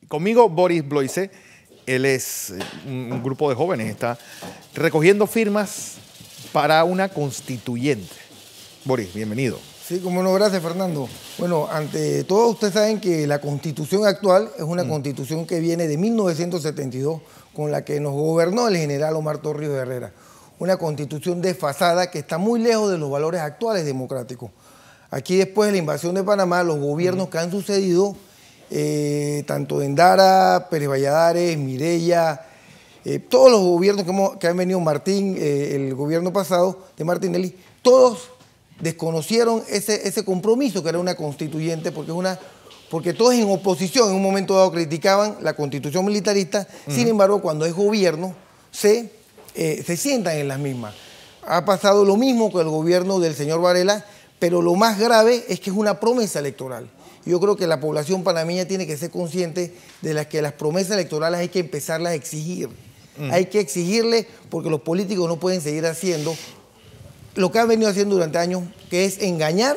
Conmigo Boris Bloise, él es un grupo de jóvenes, está recogiendo firmas para una constituyente. Boris, bienvenido. Sí, como no, gracias Fernando. Bueno, ante todo ustedes saben que la constitución actual es una constitución que viene de 1972, con la que nos gobernó el general Omar Torrijos Herrera. Una constitución desfasada que está muy lejos de los valores actuales democráticos. Aquí después de la invasión de Panamá, los gobiernos que han sucedido, tanto Endara, Pérez Valladares, Mireya, todos los gobiernos que han venido, Martín, el gobierno pasado de Martinelli, todos desconocieron ese compromiso que era una constituyente, porque todos en oposición en un momento dado criticaban la constitución militarista. Sin embargo, cuando es gobierno se sientan en las mismas. Ha pasado lo mismo con el gobierno del señor Varela, pero lo más grave es que es una promesa electoral. Yo creo que la población panameña tiene que ser consciente de que las promesas electorales hay que empezarlas a exigir. Hay que exigirle, porque los políticos no pueden seguir haciendo lo que han venido haciendo durante años, que es engañar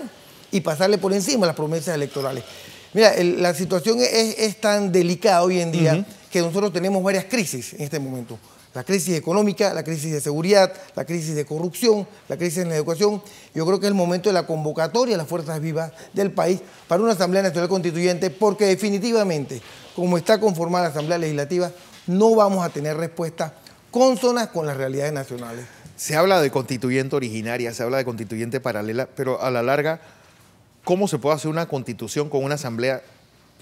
y pasarle por encima las promesas electorales. Mira, la situación es tan delicada hoy en día que nosotros tenemos varias crisis en este momento. La crisis económica, la crisis de seguridad, la crisis de corrupción, la crisis en la educación. Yo creo que es el momento de la convocatoria a las fuerzas vivas del país para una Asamblea Nacional Constituyente, porque definitivamente, como está conformada la Asamblea Legislativa, no vamos a tener respuestas cónsonas con las realidades nacionales. Se habla de constituyente originaria, se habla de constituyente paralela, pero a la larga, ¿cómo se puede hacer una constitución con una asamblea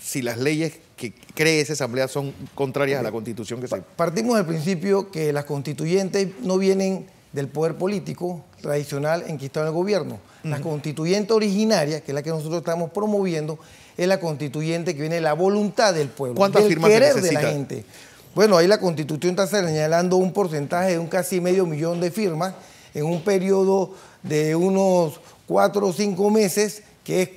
si las leyes que cree esa asamblea son contrarias a la constitución que se... Partimos del principio que las constituyentes no vienen del poder político tradicional en que está el gobierno. La constituyente originaria, que es la que nosotros estamos promoviendo, es la constituyente que viene de la voluntad del pueblo, ¿cuántas del firmas querer se necesita? De la gente. Bueno, ahí la Constitución está señalando un porcentaje de un casi medio millón de firmas en un periodo de unos 4 o 5 meses, que es,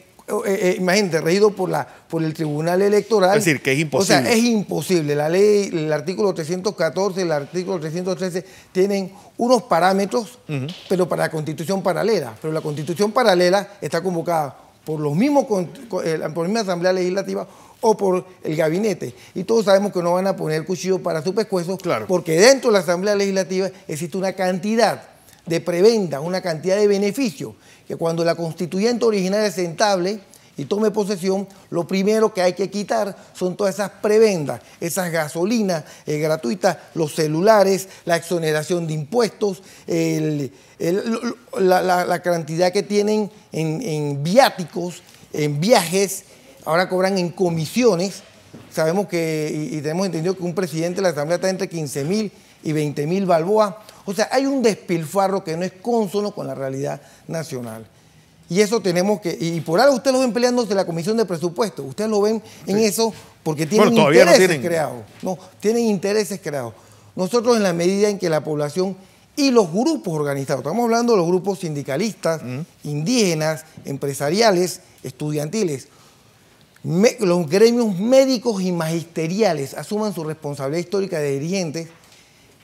imagínate, regido por el Tribunal Electoral. Es decir, que es imposible. O sea, es imposible. La ley, el artículo 314, el artículo 313 tienen unos parámetros, pero para la Constitución paralela. Pero la Constitución paralela está convocada por la misma Asamblea Legislativa o por el gabinete. Y todos sabemos que no van a poner el cuchillo para su pescuezo, claro, porque dentro de la Asamblea Legislativa existe una cantidad de prebendas, una cantidad de beneficios, que cuando la constituyente originaria se entable y tome posesión, lo primero que hay que quitar son todas esas prebendas, esas gasolinas gratuitas, los celulares, la exoneración de impuestos, la cantidad que tienen en viáticos, en viajes. Ahora cobran en comisiones. Sabemos que, y tenemos entendido que un presidente de la Asamblea está entre 15.000 y 20.000 balboas. O sea, hay un despilfarro que no es cónsono con la realidad nacional. Y eso tenemos que, y por algo ustedes lo ven peleándose en la Comisión de Presupuestos. Ustedes lo ven en eso porque tienen intereses creados. No, tienen intereses creados. Nosotros, en la medida en que la población y los grupos organizados, estamos hablando de los grupos sindicalistas, indígenas, empresariales, estudiantiles, los gremios médicos y magisteriales asuman su responsabilidad histórica de dirigentes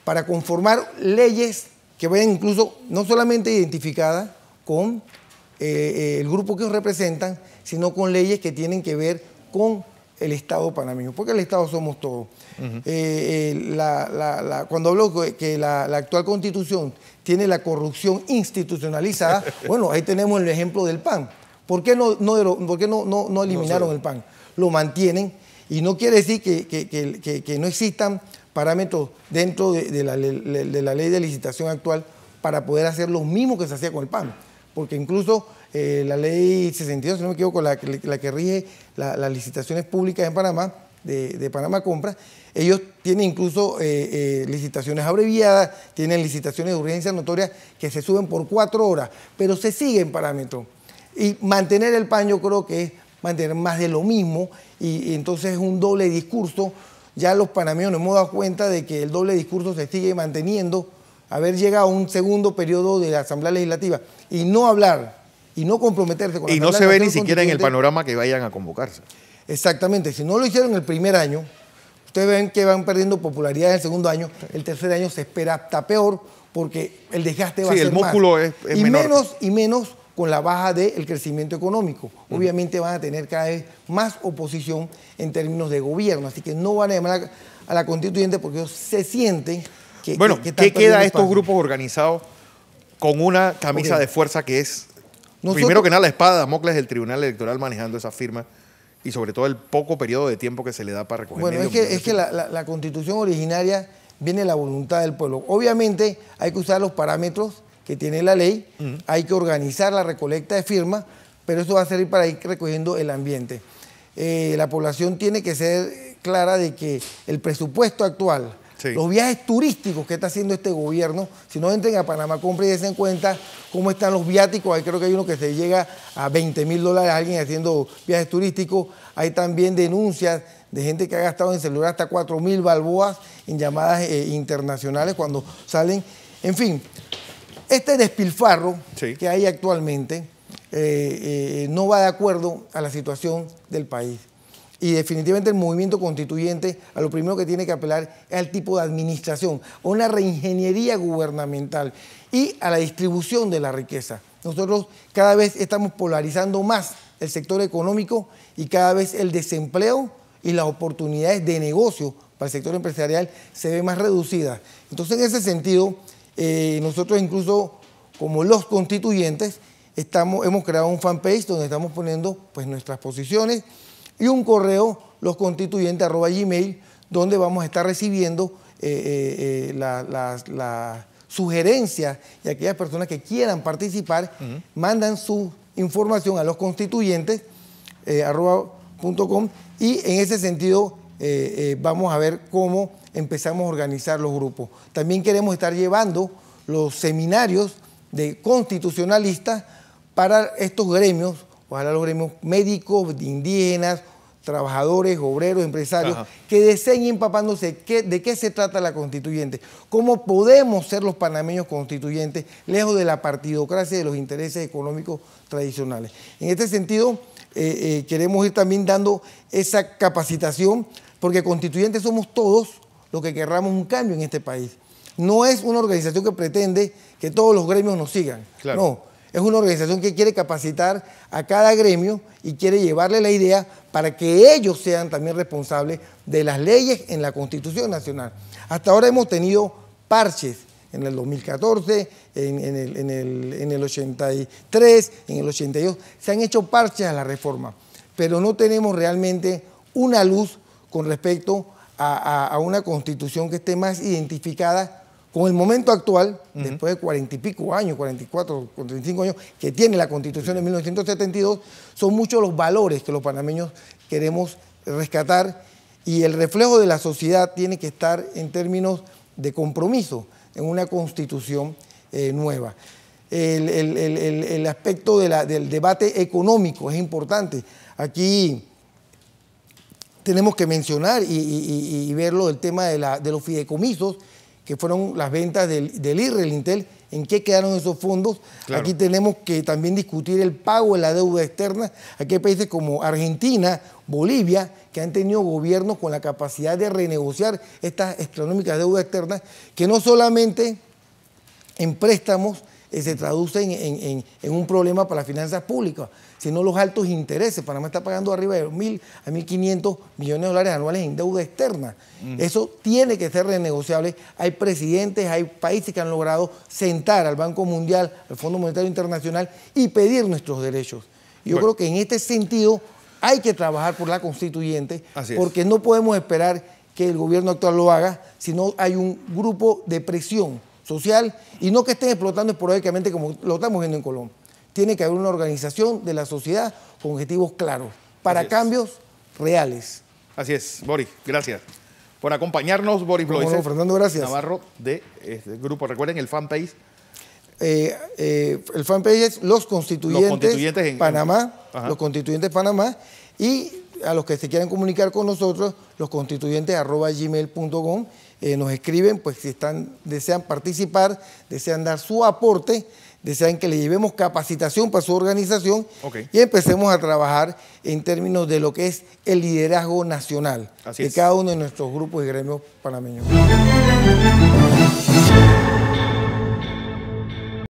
para conformar leyes que vayan incluso no solamente identificadas con el grupo que ellos representan, sino con leyes que tienen que ver con el Estado panameño, porque el Estado somos todos. Cuando hablo que la actual Constitución tiene la corrupción institucionalizada, bueno, ahí tenemos el ejemplo del PAN. ¿Por qué no eliminaron el PAN? Lo mantienen, y no quiere decir que no existan parámetros dentro de la ley de licitación actual para poder hacer lo mismo que se hacía con el PAN. Porque incluso la ley 62, si no me equivoco, la que rige las licitaciones públicas en Panamá, de Panamá Compra, ellos tienen incluso licitaciones abreviadas, tienen licitaciones de urgencia notoria que se suben por 4 horas, pero se siguen parámetros. Y mantener el PAN yo creo que es mantener más de lo mismo, y entonces es un doble discurso. Ya los panameños nos hemos dado cuenta de que el doble discurso se sigue manteniendo. Haber llegado a un segundo periodo de la Asamblea Legislativa y no hablar y no comprometerse con la Asamblea. Y no se ve ni siquiera en el panorama que vayan a convocarse. Exactamente. Si no lo hicieron el primer año, ustedes ven que van perdiendo popularidad en el segundo año, el tercer año se espera hasta peor porque el desgaste va a ser el músculo más. es menor. Y menos con la baja del crecimiento económico. Obviamente van a tener cada vez más oposición en términos de gobierno, así que no van a llamar a la constituyente porque ellos se sienten que... Bueno, ¿qué queda a estos grupos organizados con una camisa de fuerza que es, primero que nada, la espada de Damocles del Tribunal Electoral manejando esa firma y sobre todo el poco periodo de tiempo que se le da para recoger? Bueno, es que la constitución originaria viene de la voluntad del pueblo. Obviamente hay que usar los parámetros que tiene la ley, hay que organizar la recolecta de firmas, pero eso va a servir para ir recogiendo el ambiente. La población tiene que ser clara de que el presupuesto actual, los viajes turísticos que está haciendo este gobierno, si no entren a Panamá, compren y den cuenta cómo están los viáticos. Ahí creo que hay uno que se llega a $20.000, alguien haciendo viajes turísticos. Hay también denuncias de gente que ha gastado en celular hasta 4.000 balboas en llamadas internacionales cuando salen. En fin, este despilfarro que hay actualmente no va de acuerdo a la situación del país. Y definitivamente el movimiento constituyente a lo primero que tiene que apelar es al tipo de administración, a una reingeniería gubernamental y a la distribución de la riqueza. Nosotros cada vez estamos polarizando más el sector económico y cada vez el desempleo y las oportunidades de negocio para el sector empresarial se ve más reducidas. Entonces, en ese sentido, nosotros incluso como los constituyentes hemos creado un fanpage donde estamos poniendo pues, nuestras posiciones y un correo, losconstituyentes@gmail, donde vamos a estar recibiendo las sugerencias y aquellas personas que quieran participar, mandan su información a losconstituyentes@com y en ese sentido vamos a ver cómo empezamos a organizar los grupos. También queremos estar llevando los seminarios de constitucionalistas para estos gremios, ojalá los gremios médicos, indígenas, trabajadores, obreros, empresarios, que deseen ir empapándose de qué se trata la constituyente, cómo podemos ser los panameños constituyentes, lejos de la partidocracia y de los intereses económicos tradicionales. En este sentido, queremos ir también dando esa capacitación, porque constituyentes somos todos los que querramos un cambio en este país. No es una organización que pretende que todos los gremios nos sigan, no. Es una organización que quiere capacitar a cada gremio y quiere llevarle la idea para que ellos sean también responsables de las leyes en la Constitución Nacional. Hasta ahora hemos tenido parches en el 2014, en el 83, en el 82. Se han hecho parches a la reforma, pero no tenemos realmente una luz con respecto a una Constitución que esté más identificada con el momento actual, después de 40 y pico años, 44, 45 años, que tiene la Constitución de 1972, son muchos los valores que los panameños queremos rescatar y el reflejo de la sociedad tiene que estar en términos de compromiso en una Constitución nueva. El aspecto del debate económico es importante. Aquí tenemos que mencionar y verlo, el tema de los fideicomisos, que fueron las ventas del IRRE, el Intel, en qué quedaron esos fondos. Aquí tenemos que también discutir el pago de la deuda externa. Aquí hay países como Argentina, Bolivia, que han tenido gobiernos con la capacidad de renegociar estas económicas deudas externas, que no solamente en préstamos se traducen en un problema para las finanzas públicas, sino los altos intereses. Panamá está pagando arriba de 1.000 a 1.500 millones de dólares anuales en deuda externa. Eso tiene que ser renegociable. Hay presidentes, hay países que han logrado sentar al Banco Mundial, al Fondo Monetario Internacional y pedir nuestros derechos. Yo creo que en este sentido hay que trabajar por la constituyente, porque no podemos esperar que el gobierno actual lo haga, sino hay un grupo de presión social y no que estén explotando esporádicamente como lo estamos viendo en Colombia. Tiene que haber una organización de la sociedad con objetivos claros para cambios reales. Así es, Boris, gracias por acompañarnos. Boris Bloise, no, Fernando, gracias. Navarro de este grupo. Recuerden el fanpage. El fanpage es Los Constituyentes en Panamá, Los Constituyentes Panamá, y a los que se quieran comunicar con nosotros, losconstituyentes@gmail.com. Nos escriben, pues si desean participar, desean dar su aporte, desean que le llevemos capacitación para su organización y empecemos a trabajar en términos de lo que es el liderazgo nacional de cada uno de nuestros grupos y gremios panameños.